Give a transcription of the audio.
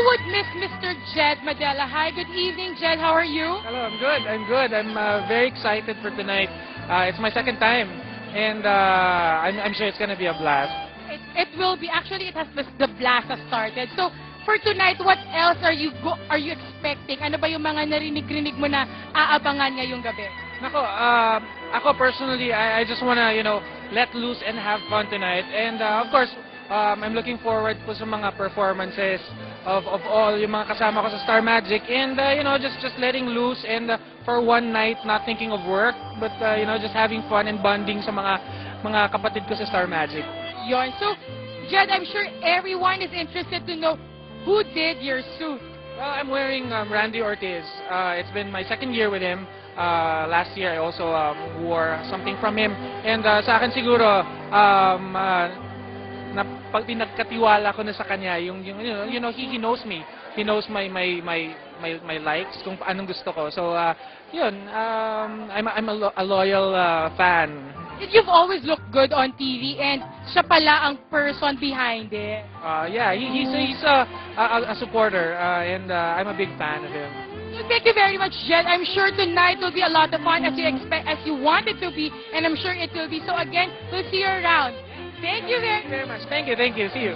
would miss Mr. Jed Madela. Hi, good evening, Jed. How are you? Hello, I'm good. I'm very excited for tonight. It's my second time, and I'm sure it's gonna be a blast. It will be. Actually, it has the blast has started. So, for tonight, what else are you expecting? Ano ba yung mga narinig-rinig mo na aabangan ngayong gabi? Nako, ako personally, I just wanna, let loose and have fun tonight. And of course, I'm looking forward po sa mga performances of all yung mga kasama ko sa Star Magic. And, just letting loose and for one night, not thinking of work, but, just having fun and bonding sa mga kapatid ko sa Star Magic. Yon. So, Jed, I'm sure everyone is interested to know who did your suit. Well, I'm wearing Randy Ortiz. It's been my second year with him. Last year, I also wore something from him. And sa akin siguro, pag pinagkatiwala ko na sa kanya, he knows me. He knows my likes, kung anong gusto ko. So, I'm a loyal fan. You've always looked good on TV, and siya pala ang person behind it. Yeah, he's a supporter, and I'm a big fan of him. Thank you very much, Jed. I'm sure tonight will be a lot of fun as you want it to be, and I'm sure it will be. So again, we'll see you around. Thank you very much. Thank you. See you.